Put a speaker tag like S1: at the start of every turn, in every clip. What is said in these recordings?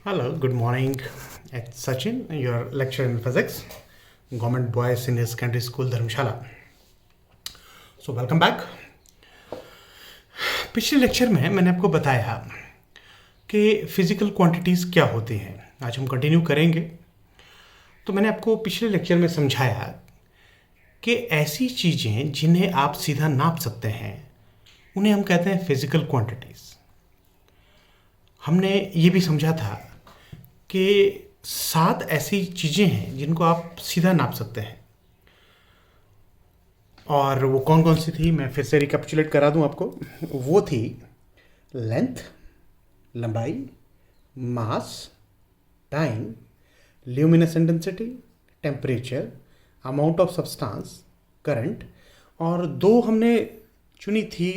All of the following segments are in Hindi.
S1: Hello, good morning. It's Sachin, your lecturer in physics, Government Boys Senior Secondary School, Dharamshala. So, welcome back. पिछले लेक्चर में मैंने आपको बताया कि फिजिकल क्वांटिटीज़ क्या होती हैं. आज हम कंटिन्यू करेंगे. तो मैंने आपको पिछले लेक्चर में समझाया कि ऐसी चीज़ें जिन्हें आप सीधा नाप सकते हैं उन्हें हम कहते हैं फिजिकल क्वांटिटीज़. हमने ये भी समझा था कि 7 ऐसी चीज़ें हैं जिनको आप सीधा नाप सकते हैं. और वो कौन कौन सी थी, मैं फिर से रिकैपिचुलेट करा दूं आपको. वो थी लेंथ, लंबाई, mass, time, luminous intensity, temperature, amount of substance, current, और 2 हमने चुनी थी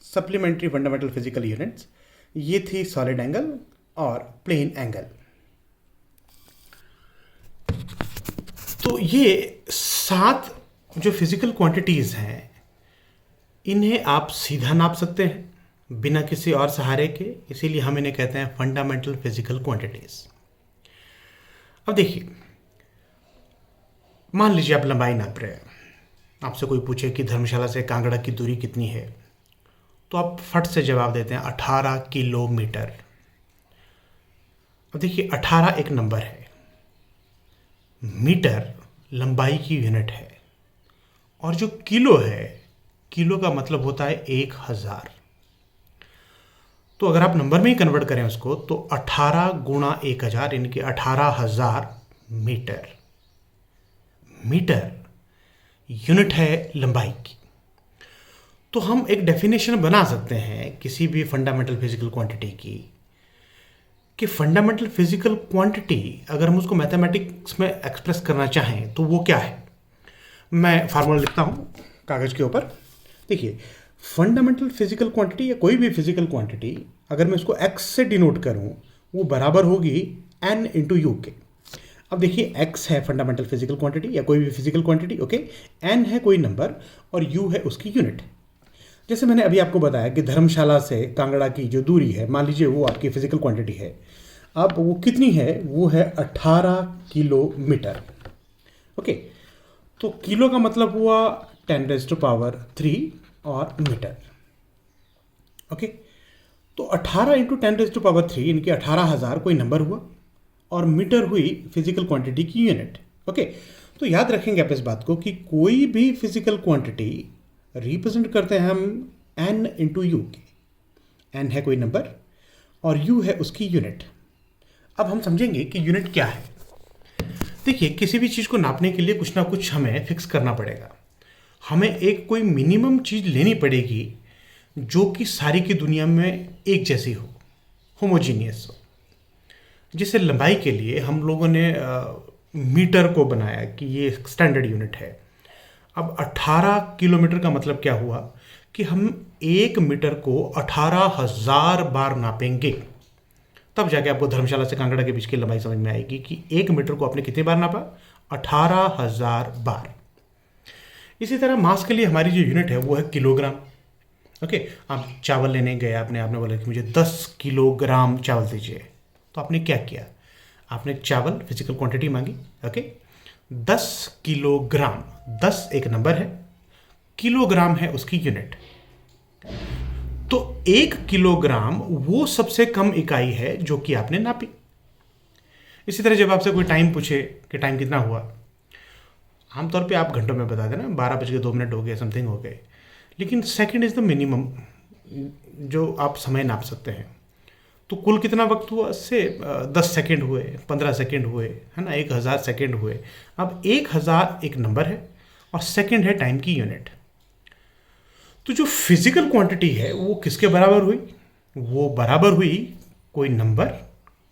S1: सप्लीमेंट्री फंडामेंटल फिजिकल यूनिट्स. ये थी सॉलिड एंगल और प्लेन एंगल. तो ये 7 जो फिजिकल क्वांटिटीज़ हैं इन्हें आप सीधा नाप सकते हैं बिना किसी और सहारे के, इसीलिए हम इन्हें कहते हैं फंडामेंटल फिजिकल क्वांटिटीज़. अब देखिए, मान लीजिए आप लंबाई नाप रहे हैं. आपसे कोई पूछे कि धर्मशाला से कांगड़ा की दूरी कितनी है, तो आप फट से जवाब देते हैं 18 किलोमीटर. अब देखिए, 18 एक नंबर है, मीटर लंबाई की यूनिट है, और जो किलो है, किलो का मतलब होता है 1000. तो अगर आप नंबर में ही कन्वर्ट करें उसको, तो 18 गुणा 1000 यानी कि 18,000 मीटर. मीटर यूनिट है लंबाई की. तो हम एक डेफिनेशन बना सकते हैं किसी भी फंडामेंटल फिजिकल क्वांटिटी की, कि फंडामेंटल फिजिकल क्वांटिटी अगर हम उसको मैथमेटिक्स में एक्सप्रेस करना चाहें तो वो क्या है. मैं फार्मूला लिखता हूँ कागज़ के ऊपर. देखिए, फंडामेंटल फिजिकल क्वांटिटी या कोई भी फिजिकल क्वांटिटी अगर मैं उसको x से डिनोट करूँ, वो बराबर होगी n इंटू यू के. अब देखिए, x है फंडामेंटल फिजिकल क्वांटिटी या कोई भी फिजिकल क्वांटिटी, ओके. n है कोई नंबर और u है उसकी यूनिट. जैसे मैंने अभी आपको बताया कि धर्मशाला से कांगड़ा की जो दूरी है, मान लीजिए वो आपकी फिजिकल क्वांटिटी है. अब वो कितनी है, वो है 18 किलोमीटर, ओके. तो किलो का मतलब हुआ 10⁻³ और मीटर, ओके. तो 18 इंटू 10⁻³ यानी कि 18,000 कोई नंबर हुआ, और मीटर हुई फिजिकल क्वांटिटी की यूनिट, ओके. तो याद रखेंगे आप इस बात को कि कोई भी फिजिकल क्वांटिटी रिप्रेजेंट करते हैं हम n इंटू यू के. n है कोई नंबर और u है उसकी यूनिट. अब हम समझेंगे कि यूनिट क्या है. देखिए, किसी भी चीज़ को नापने के लिए कुछ ना कुछ हमें फिक्स करना पड़ेगा. हमें एक कोई मिनिमम चीज़ लेनी पड़ेगी जो कि सारी की दुनिया में एक जैसी हो, होमोजीनियस हो. जैसे लंबाई के लिए हम लोगों ने मीटर को बनाया कि ये स्टैंडर्ड यूनिट है. अब 18 किलोमीटर का मतलब क्या हुआ कि हम 1 मीटर को 18,000 बार नापेंगे, तब जाके आपको धर्मशाला से कांगड़ा के बीच की लंबाई समझ में आएगी कि 1 मीटर को आपने कितनी बार नापा, 18,000 बार. इसी तरह मास के लिए हमारी जो यूनिट है वो है किलोग्राम, ओके. आप चावल लेने गए, आपने बोला कि मुझे 10 किलोग्राम चावल दीजिए. तो आपने क्या किया, आपने चावल फिजिकल क्वांटिटी मांगी, ओके. 10 किलोग्राम, 10 एक नंबर है, किलोग्राम है उसकी यूनिट. तो 1 किलोग्राम वो सबसे कम इकाई है जो कि आपने नापी. इसी तरह जब आपसे कोई टाइम पूछे कि टाइम कितना हुआ, आमतौर पे आप घंटों में बता देना 12:02 हो गए, समथिंग हो गए. लेकिन सेकंड इज़ द मिनिमम जो आप समय नाप सकते हैं. तो कुल कितना वक्त हुआ, से 10 सेकेंड हुए, 15 सेकेंड हुए, है ना, 1000 सेकेंड हुए. अब 1000 एक नंबर है और सेकेंड है टाइम की यूनिट. तो जो फिजिकल क्वांटिटी है वो किसके बराबर हुई, वो बराबर हुई कोई number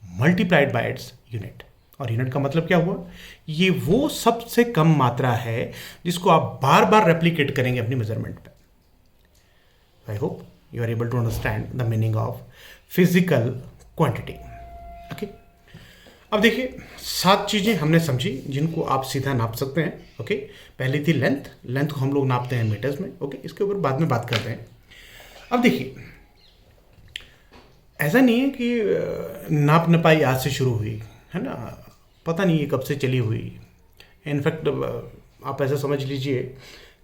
S1: multiplied by its unit. और यूनिट का मतलब क्या हुआ, ये वो सबसे कम मात्रा है जिसको आप बार बार रेप्लिकेट करेंगे अपनी मेजरमेंट पे. I hope you are able to understand the meaning of physical quantity, okay. अब देखिए, 7 चीज़ें हमने समझी जिनको आप सीधा नाप सकते हैं, ओके. पहली थी लेंथ. लेंथ को हम लोग नापते हैं मीटर्स में, ओके. इसके ऊपर बाद में बात करते हैं. अब देखिए, ऐसा नहीं है कि नाप नपाई आज से शुरू हुई है ना, पता नहीं ये कब से चली हुई। इनफैक्ट आप ऐसा समझ लीजिए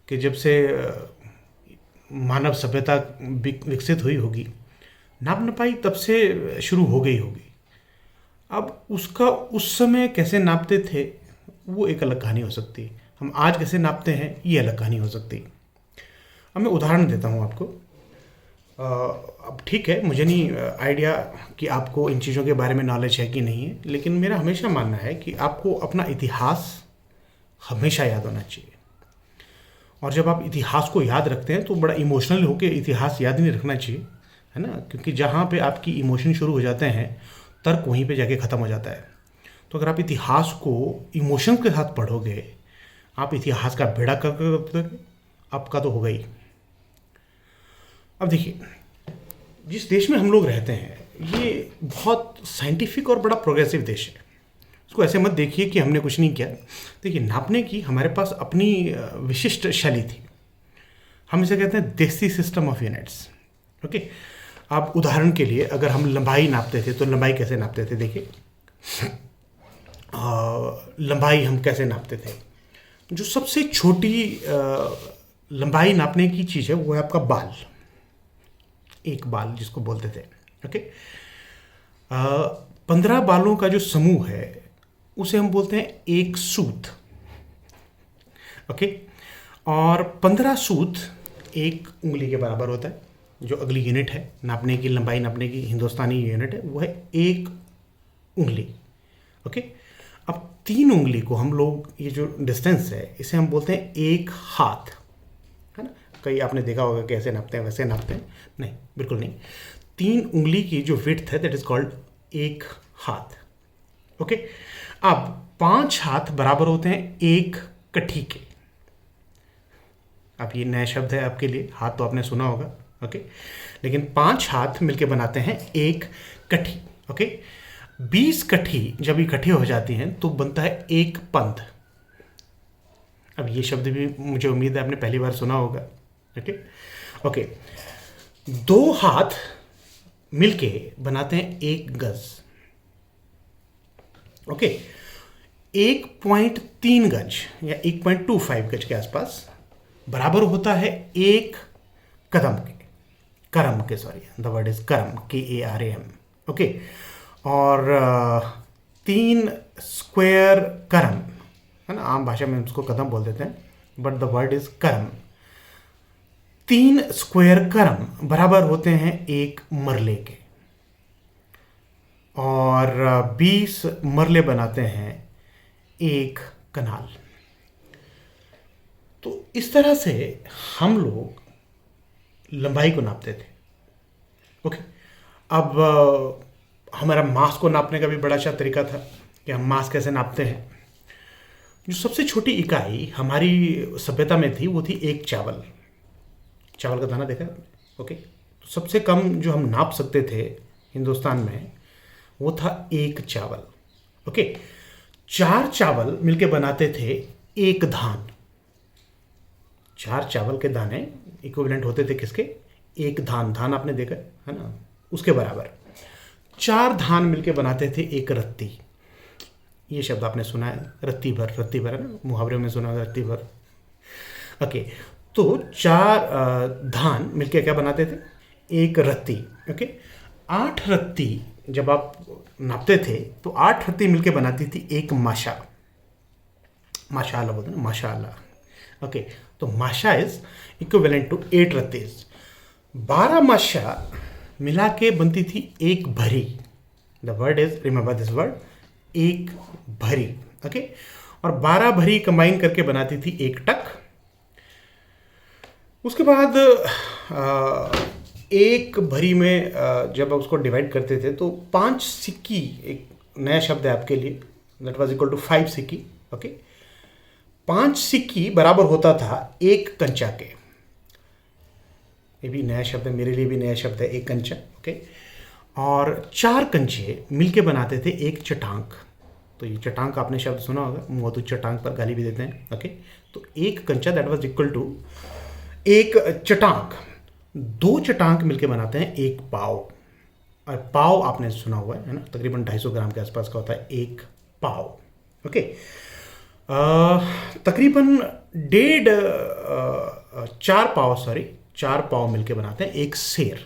S1: कि जब से मानव सभ्यता विकसित हुई होगी, नाप नपाई तब से शुरू हो गई होगी। अब उसका उस समय कैसे नापते थे वो एक अलग कहानी हो सकती है, हम आज कैसे नापते हैं ये अलग कहानी हो सकती है। अब मैं उदाहरण देता हूँ आपको। अब ठीक है, मुझे नहीं आइडिया कि आपको इन चीज़ों के बारे में नॉलेज है कि नहीं है, लेकिन मेरा हमेशा मानना है कि आपको अपना इतिहास हमेशा याद होना चाहिए। और जब आप इतिहास को याद रखते हैं तो बड़ा इमोशनल होकर इतिहास याद नहीं रखना चाहिए, है ना, क्योंकि जहाँ पे आपकी इमोशन शुरू हो जाते हैं तर्क वहीं पे जाके ख़त्म हो जाता है। तो अगर आप इतिहास को इमोशंस के साथ पढ़ोगे, आप इतिहास का बेड़ा कर आपका तो होगा ही। अब देखिए, जिस देश में हम लोग रहते हैं ये बहुत साइंटिफिक और बड़ा प्रोग्रेसिव देश है। इसको ऐसे मत देखिए कि हमने कुछ नहीं किया। देखिए, नापने की हमारे पास अपनी विशिष्ट शैली थी। हम इसे कहते हैं देसी सिस्टम ऑफ यूनिट्स। ओके, आप उदाहरण के लिए अगर हम लंबाई नापते थे तो लंबाई कैसे नापते थे? देखिए, लंबाई हम कैसे नापते थे? जो सबसे छोटी लंबाई नापने की चीज़ है वो है आपका बाल, एक बाल जिसको बोलते थे। ओके, 15 बालों का जो समूह है उसे हम बोलते हैं एक सूत। ओके, और 15 सूत एक उंगली के बराबर होता है। जो अगली यूनिट है नापने की, लंबाई नापने की हिंदुस्तानी यूनिट है वो है एक उंगली। ओके, अब 3 उंगली को हम लोग, ये जो डिस्टेंस है इसे हम बोलते हैं एक हाथ, है ना। कई आपने देखा होगा कैसे नापते हैं, वैसे नापते हैं? नहीं, बिल्कुल नहीं। 3 उंगली की जो विड्थ है दैट इज कॉल्ड एक हाथ। ओके, अब 5 हाथ बराबर होते हैं एक कठी के। अब ये नया शब्द है आपके लिए, हाथ तो आपने सुना होगा। ओके, लेकिन 5 हाथ मिलके बनाते हैं एक कठी। ओके, 20 कठी जब इकट्ठी हो जाती हैं तो बनता है एक पंथ। अब ये शब्द भी मुझे उम्मीद है आपने पहली बार सुना होगा। ओके ओके, 2 हाथ मिलके बनाते हैं एक गज। ओके, 1.3 गज या 1.25 गज के आसपास बराबर होता है एक कदम के, करम के, सॉरी द वर्ड इज करम, KARAM। ओके, और 3 स्क्वायर करम, है ना, आम भाषा में उसको कदम बोल देते हैं, बट द वर्ड इज करम। 3 स्क्वायर करम बराबर होते हैं एक मरले के, और 20 मरले बनाते हैं एक कनाल। तो इस तरह से हम लोग लंबाई को नापते थे। ओके, अब हमारा मास को नापने का भी बड़ा अच्छा तरीका था कि हम मास कैसे नापते हैं। जो सबसे छोटी इकाई हमारी सभ्यता में थी वो थी एक चावल। चावल का दाना देखा? ओके, तो सबसे कम जो हम नाप सकते थे हिंदुस्तान में वो था एक चावल। ओके, 4 चावल मिलके बनाते थे एक धान। 4 चावल के दाने इक्विवेलेंट होते थे किसके? एक धान। धान आपने देखा है ना, उसके बराबर 4 धान मिलके बनाते थे एक रत्ती। ये शब्द आपने सुना है, रत्ती भर, रत्ती भर, है ना, मुहावरे में सुना है रत्ती भर। ओके, तो 4 धान मिलके क्या बनाते थे? एक रत्ती। ओके, 8 रत्ती जब आप नापते थे तो 8 रत्ती मिलके बनाती थी एक माशा। माशाला बोलते हैं, माशाला। ओके, तो माशा इज इक्विवेलेंट टू 8 रत्तीज। 12 माशा मिला के बनती थी एक भरी। The word is, remember this word, एक भरी। ओके, और 12 भरी कंबाइन करके बनाती थी एक टक। उसके बाद एक भरी में जब आप उसको डिवाइड करते थे तो 5 सिक्की, एक नया शब्द है आपके लिए, दैट वाज इक्वल टू 5 सिक्की। ओके, 5 सिक्की बराबर होता था एक कंचा के। ये भी नया शब्द है, मेरे लिए भी नया शब्द है, एक कंचा। ओके, और 4 कंचे मिलके बनाते थे एक चटांक। तो ये चटांक आपने शब्द सुना होगा, मोतू चटांक पर गाली भी देते हैं। ओके, तो एक कंचा दैट वाज इक्वल टू एक चटांक। 2 चटांक मिलके बनाते हैं एक पाव। पाव आपने सुना हुआ है ना, तकरीबन 250 ग्राम के आसपास का होता है एक पाव। ओके, तकरीबन 4 पाव मिलके बनाते हैं एक सेर।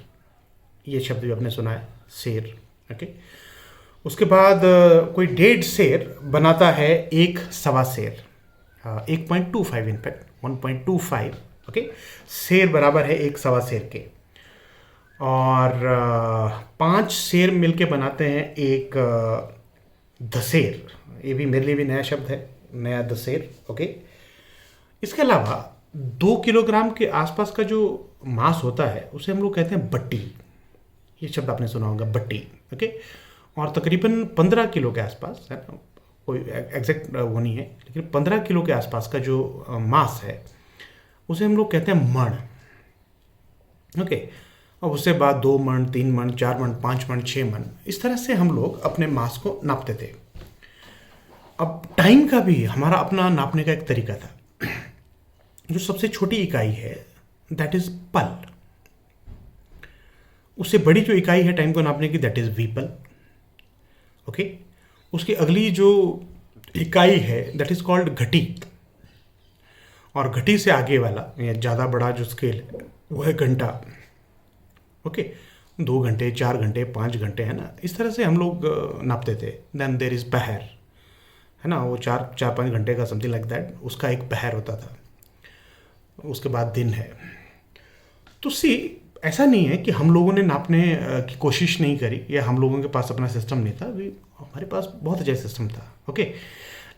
S1: ये शब्द भी आपने सुना है, सेर। ओके, उसके बाद कोई 1.5 सेर बनाता है एक सवा सेर, 1.25 इनफैक्ट 1.25। ओके, सेर बराबर है एक सवा सेर के। और 5 सेर मिलके बनाते हैं एक दसेर। ये भी मेरे लिए भी नया शब्द है, नया दसेर। ओके, इसके अलावा 2 किलोग्राम के आसपास का जो मांस होता है उसे हम लोग कहते हैं बट्टी। ये शब्द आपने सुना होगा, बट्टी। ओके, और तकरीबन 15 किलो के आसपास है ना, कोई एग्जैक्ट वो नहीं है, लेकिन 15 किलो के आसपास का जो मांस है उसे हम लोग कहते हैं मण। ओके, और उससे बाद 2 मण, 3 मण, 4 मण, 5 मण, 6 मण, इस तरह से हम लोग अपने मांस को नापते थे। अब टाइम का भी हमारा अपना नापने का एक तरीका था। जो सबसे छोटी इकाई है दैट इज पल। उससे बड़ी जो इकाई है टाइम को नापने की दैट इज वीपल। ओके, उसकी अगली जो इकाई है दैट इज कॉल्ड घटी। और घटी से आगे वाला या ज़्यादा बड़ा जो स्केल है वो है घंटा। ओके, 2 घंटे, 4 घंटे, 5 घंटे, है ना, इस तरह से हम लोग नापते थे। देन देर इज़ पहर, है ना, वो 4-5 घंटे का समथिंग लाइक दैट, उसका एक पहर होता था। उसके बाद दिन है। तो ऐसा नहीं है कि हम लोगों ने नापने की कोशिश नहीं करी या हम लोगों के पास अपना सिस्टम नहीं था, अभी हमारे पास बहुत अच्छा सिस्टम था। ओके,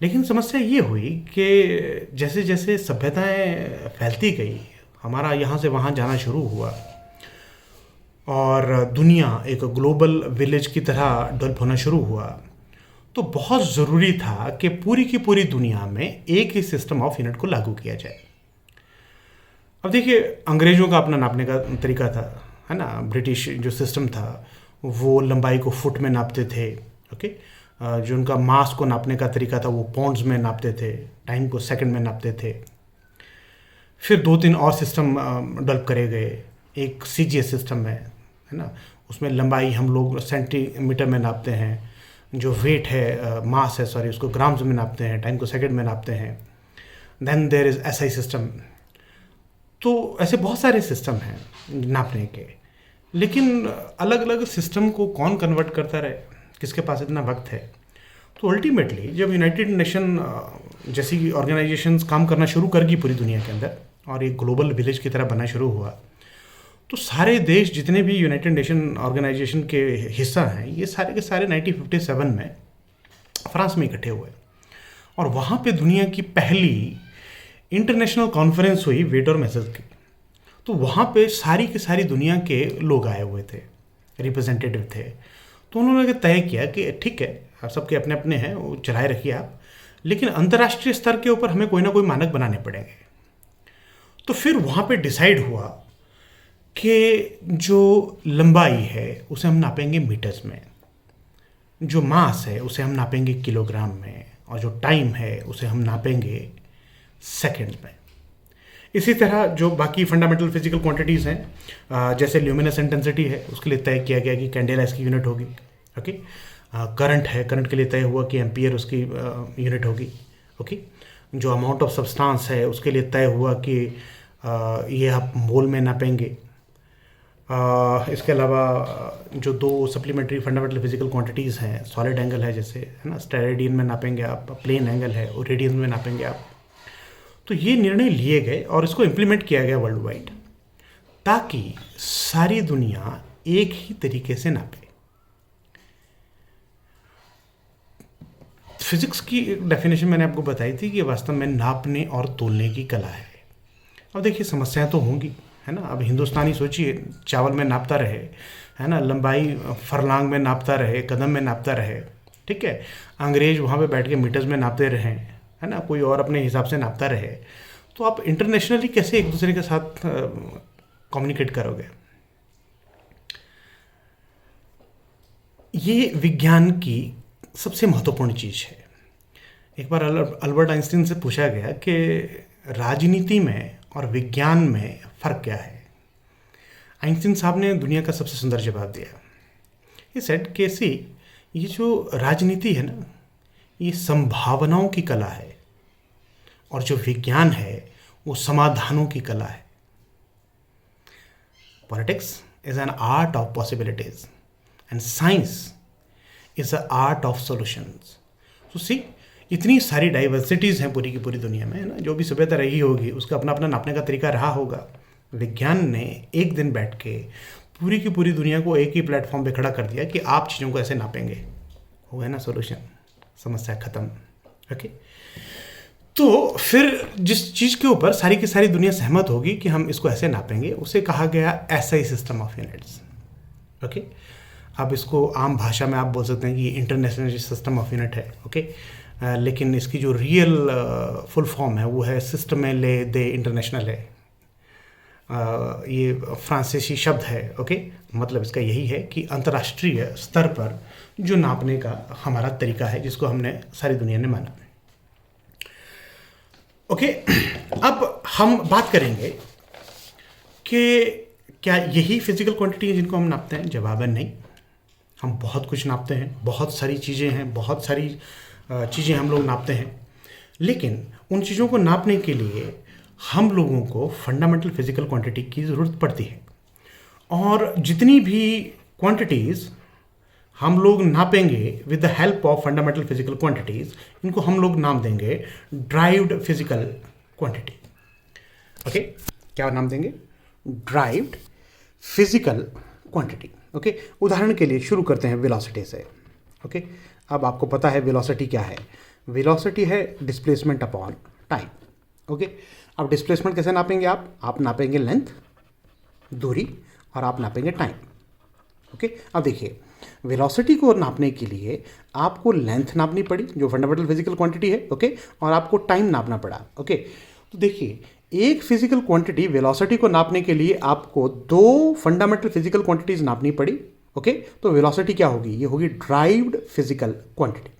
S1: लेकिन समस्या ये हुई कि जैसे जैसे सभ्यताएं फैलती गई, हमारा यहाँ से वहाँ जाना शुरू हुआ और दुनिया एक ग्लोबल विलेज की तरह डेवलप होना शुरू हुआ, तो बहुत ज़रूरी था कि पूरी की पूरी दुनिया में एक ही सिस्टम ऑफ यूनिट को लागू किया जाए। अब देखिए, अंग्रेज़ों का अपना नापने का तरीका था, है ना। ब्रिटिश जो सिस्टम था वो लंबाई को फुट में नापते थे। ओके, जो उनका मास को नापने का तरीका था वो पाउंड्स में नापते थे, टाइम को सेकंड में नापते थे। फिर 2-3 और सिस्टम डेवलप करे गए। एक CGS सिस्टम है ना, उसमें लंबाई हम लोग सेंटीमीटर में नापते हैं, जो वेट है मास है सॉरी उसको ग्राम्स में नापते हैं, टाइम को सेकंड में नापते हैं। Then there is SI system. तो ऐसे बहुत सारे सिस्टम हैं नापने के, लेकिन अलग अलग सिस्टम को कौन कन्वर्ट करता रहे, किसके पास इतना वक्त है। तो अल्टीमेटली जब यूनाइटेड नेशन जैसी ऑर्गेनाइजेशंस काम करना शुरू कर गई पूरी दुनिया के अंदर और एक ग्लोबल विलेज की तरह बनना शुरू हुआ, तो सारे देश जितने भी यूनाइटेड नेशन ऑर्गेनाइजेशन के हिस्सा हैं ये सारे के सारे 1957 में फ्रांस में इकट्ठे हुए और वहाँ पे दुनिया की पहली इंटरनेशनल कॉन्फ्रेंस हुई वेट और मेजर्स की। तो वहाँ पे सारी की सारी दुनिया के लोग आए हुए थे, रिप्रेजेंटेटिव थे। तो उन्होंने तय किया कि ठीक है, आप सबके अपने अपने हैं, वो चलाए रखिए आप, लेकिन अंतर्राष्ट्रीय स्तर के ऊपर हमें कोई ना कोई मानक बनाने पड़ेंगे। तो फिर वहाँ पे डिसाइड हुआ कि जो लंबाई है उसे हम नापेंगे मीटर्स में, जो मास है उसे हम नापेंगे किलोग्राम में, और जो टाइम है उसे हम नापेंगे सेकंड्स में। इसी तरह जो बाकी फंडामेंटल फिजिकल क्वांटिटीज़ हैं, जैसे ल्यूमिनस इंटेंसिटी है, उसके लिए तय किया गया कि कैंडेला इसकी यूनिट होगी। ओके, करंट है, करंट के लिए तय हुआ कि एम्पियर उसकी यूनिट होगी। ओके, जो अमाउंट ऑफ सब्सटेंस है उसके लिए तय हुआ कि ये आप मोल में नापेंगे। इसके अलावा जो 2 सप्लीमेंट्री फंडामेंटल फिजिकल क्वांटिटीज़ हैं, सॉलिड एंगल है जैसे, है ना, स्टेरेडियन में नापेंगे आप, प्लेन एंगल है और रेडियन में नापेंगे आप। तो ये निर्णय लिए गए और इसको इम्प्लीमेंट किया गया वर्ल्ड वाइड, ताकि सारी दुनिया एक ही तरीके से नापे। फिजिक्स की डेफिनेशन मैंने आपको बताई थी कि वास्तव में नापने और तोलने की कला है। अब देखिए, समस्याएं तो होंगी, है ना। अब हिंदुस्तानी सोचिए, चावल में नापता रहे, है ना, लंबाई फरलांग में नापता रहे, कदम में नापता रहे, ठीक है। अंग्रेज वहाँ पे बैठ के मीटर्स में नापते रहे, है ना, कोई और अपने हिसाब से नापता रहे। तो आप इंटरनेशनली कैसे एक दूसरे के साथ कम्युनिकेट करोगे। ये विज्ञान की सबसे महत्वपूर्ण चीज़ है। एक बार अल्बर्ट आइंस्टीन से पूछा गया कि राजनीति में और विज्ञान में फ़र्क क्या है। आइंस्टीन साहब ने दुनिया का सबसे सुंदर जवाब दिया ही सेड कि सी, ये जो राजनीति है ना, ये संभावनाओं की कला है, और जो विज्ञान है वो समाधानों की कला है। Politics is an art of possibilities and science is a art of solutions. तो सी, इतनी सारी डाइवर्सिटीज़ हैं पूरी की पूरी दुनिया में, है ना। जो भी सभ्यता रही होगी उसका अपना अपना नापने का तरीका रहा होगा। विज्ञान ने एक दिन बैठ के पूरी की पूरी दुनिया को एक ही प्लेटफॉर्म पे खड़ा कर दिया कि आप चीज़ों को ऐसे नापेंगे, हो गया ना सोल्यूशन, समस्या खत्म। ओके, तो फिर जिस चीज़ के ऊपर सारी की सारी दुनिया सहमत होगी कि हम इसको ऐसे नापेंगे, उसे कहा गया SI system of units. Okay, अब इसको आम भाषा में आप बोल सकते हैं कि इंटरनेशनल सिस्टम ऑफ यूनिट है। ओके, लेकिन इसकी जो रियल फुल फॉर्म है वो है सिस्टमेले दे इंटरनेशनल है। ये फ्रांसीसी शब्द है। ओके, मतलब इसका यही है कि अंतर्राष्ट्रीय स्तर पर जो नापने का हमारा तरीका है, जिसको हमने सारी दुनिया ने माना। ओके, अब हम बात करेंगे कि क्या यही फिजिकल क्वांटिटी है जिनको हम नापते हैं। जवाब है नहीं। हम बहुत कुछ नापते हैं, बहुत सारी चीज़ें हैं, बहुत सारी चीज़ें हम लोग नापते हैं, लेकिन उन चीज़ों को नापने के लिए हम लोगों को फंडामेंटल फिजिकल क्वांटिटी की ज़रूरत पड़ती है। और जितनी भी क्वांटिटीज़ हम लोग नापेंगे with the help of fundamental physical quantities, इनको हम लोग नाम देंगे ड्राइव्ड फिजिकल क्वांटिटी। ओके, क्या नाम देंगे? Derived physical quantity. ओके, उदाहरण के लिए शुरू करते हैं वेलोसिटी से। ओके, अब आपको पता है वेलोसिटी क्या है। वेलोसिटी है डिस्प्लेसमेंट अपॉन टाइम। ओके, अब डिस्प्लेसमेंट कैसे नापेंगे? आप नापेंगे लेंथ, दूरी, और आप नापेंगे टाइम। ओके, अब देखिए, वेलोसिटी को नापने के लिए आपको लेंथ नापनी पड़ी जो फंडामेंटल फिजिकल क्वांटिटी है। ओके, और आपको टाइम नापना पड़ा। ओके, तो देखिए, एक फिजिकल क्वांटिटी वेलोसिटी को नापने के लिए आपको दो फंडामेंटल फिजिकल क्वांटिटीज नापनी पड़ी। ओके, तो वेलोसिटी क्या होगी? ये होगी ड्राइव्ड फिजिकल क्वांटिटी।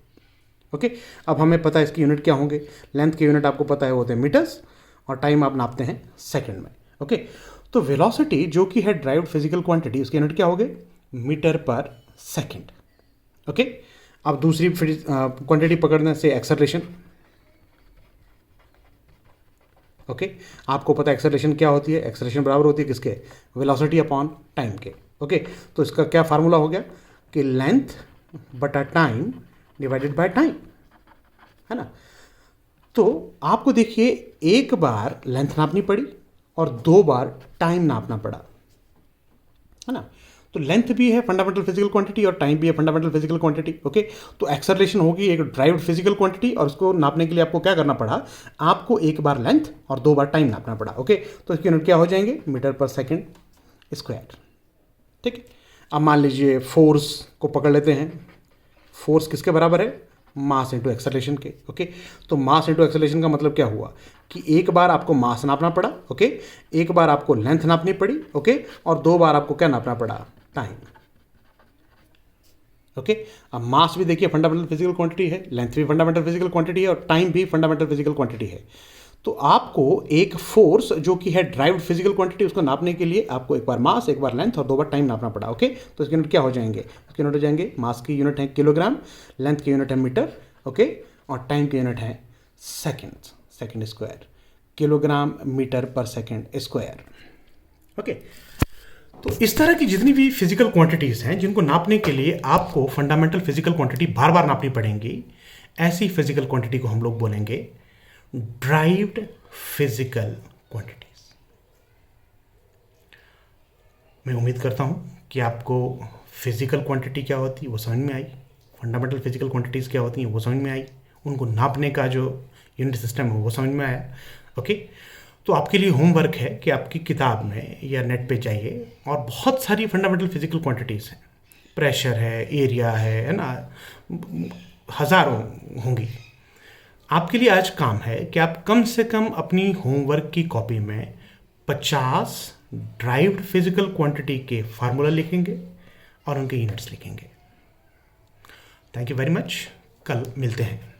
S1: ओके, अब हमें पता है इसकी यूनिट क्या होंगे। लेंथ के यूनिट आपको पता है होते हैं मीटर्स, और टाइम आप नापते हैं सेकंड में। ओके, तो वेलोसिटी जो कि है ड्राइव्ड फिजिकल क्वांटिटी, उसकी यूनिट क्या होगी? मीटर पर सेकंड। ओके, अब दूसरी क्वांटिटी पकड़ने से एक्सेलरेशन। ओके, आपको पता है एक्सेलरेशन क्या होती है? एक्सेलरेशन बराबर होती है किसके? वेलोसिटी अपॉन टाइम के। ओके, तो इसका क्या फार्मूला हो गया कि लेंथ बटा टाइम डिवाइडेड बाय टाइम, है ना। तो आपको देखिए, एक बार लेंथ नापनी पड़ी और दो बार टाइम नापना पड़ा, है ना। तो लेंथ भी है फंडामेंटल फिजिकल क्वांटिटी और टाइम भी है फंडामेंटल फिजिकल क्वांटिटी। ओके, तो एक्सेलरेशन होगी एक ड्राइव्ड फिजिकल क्वांटिटी, और उसको नापने के लिए आपको क्या करना पड़ा? आपको एक बार लेंथ और दो बार टाइम नापना पड़ा। ओके, तो इसकी यूनिट क्या हो जाएंगे? Metre per second square. ठीक है, अब मान लीजिए फोर्स को पकड़ लेते हैं। फोर्स किसके बराबर है? मास इंटू एक्सेलरेशन के। ओके, तो मास इंटू एक्सेलरेशन का मतलब क्या हुआ कि एक बार आपको मास नापना पड़ा। ओके, एक बार आपको लेंथ नापनी पड़ी। ओके, और दो बार आपको क्या नापना पड़ा? टाइम। ओके, अब मास भी देखिए फंडामेंटल फिजिकल क्वांटिटी है, लेंथ भी फंडामेंटल फिजिकल क्वांटिटी है, और टाइम भी फंडामेंटल फिजिकल क्वांटिटी है। तो आपको एक फोर्स जो कि है ड्राइव्ड फिजिकल क्वांटिटी, उसको नापने के लिए आपको एक बार मास, एक बार लेंथ और दो बार टाइम नापना पड़ा। ओके, तो इसकी यूनिट क्या हो जाएंगे? इसकी यूनिट हो जाएंगे, मास की यूनिट है किलोग्राम, लेंथ की यूनिट है मीटर, ओके, और टाइम की यूनिट है second, second square, kilogram metre per second square. Okay, तो इस तरह की जितनी भी फिजिकल क्वांटिटीज हैं जिनको नापने के लिए आपको फंडामेंटल फिजिकल क्वांटिटी बार बार नापनी पड़ेंगी, ऐसी फिजिकल क्वांटिटी को हम लोग बोलेंगे ड्राइव्ड फिजिकल क्वांटिटीज। मैं उम्मीद करता हूं कि आपको फिजिकल क्वांटिटी क्या होती है वो समझ में आई, फंडामेंटल फिजिकल क्वांटिटीज क्या होती हैं वो समझ में आई, उनको नापने का जो यूनिट सिस्टम है वो समझ में आया। ओके, तो आपके लिए होमवर्क है कि आपकी किताब में या नेट पे जाइए और बहुत सारी फंडामेंटल फिजिकल क्वांटिटीज़ हैं, प्रेशर है, एरिया है ना, हज़ारों होंगी। आपके लिए आज काम है कि आप कम से कम अपनी होमवर्क की कॉपी में 50 ड्राइव्ड फिजिकल क्वांटिटी के फार्मूला लिखेंगे और उनके यूनिट्स लिखेंगे। थैंक यू वेरी मच, कल मिलते हैं।